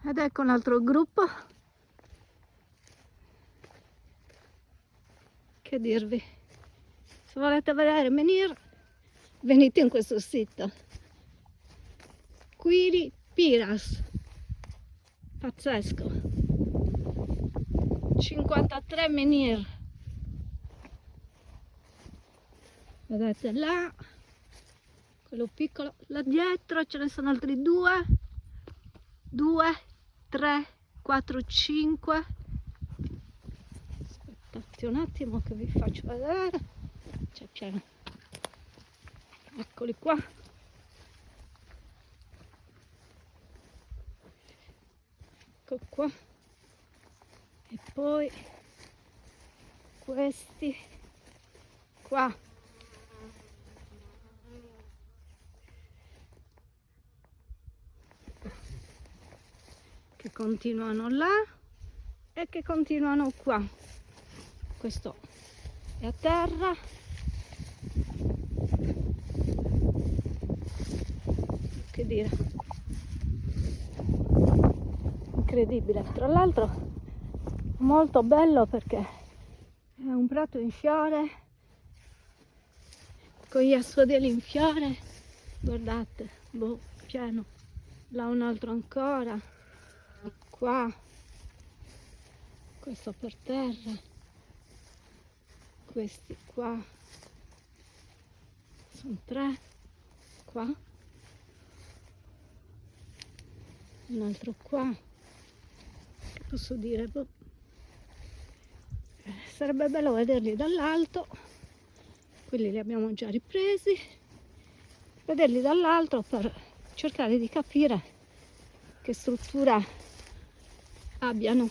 Ed ecco un altro gruppo. Che dirvi, se volete vedere Menhir, venite in questo sito. Quiri Piras, pazzesco. 53 Menhir. Vedete là, quello piccolo, là dietro ce ne sono altri 2, 3, 4, 5. Aspettate un attimo che vi faccio vedere. C'è pieno. Eccoli qua. Ecco qua. E poi questi qua. Che continuano là e che continuano qua. Questo è a terra. Che dire, incredibile. Tra l'altro molto bello perché è un prato in fiore con gli assodeli in fiore. Guardate, boh, pieno. Là un altro ancora, qua, questo per terra, questi qua sono 3, qua, un altro qua. Che posso dire? Boh. Sarebbe bello vederli dall'alto. Quelli li abbiamo già ripresi. Vederli dall'alto per cercare di capire che struttura abbiano.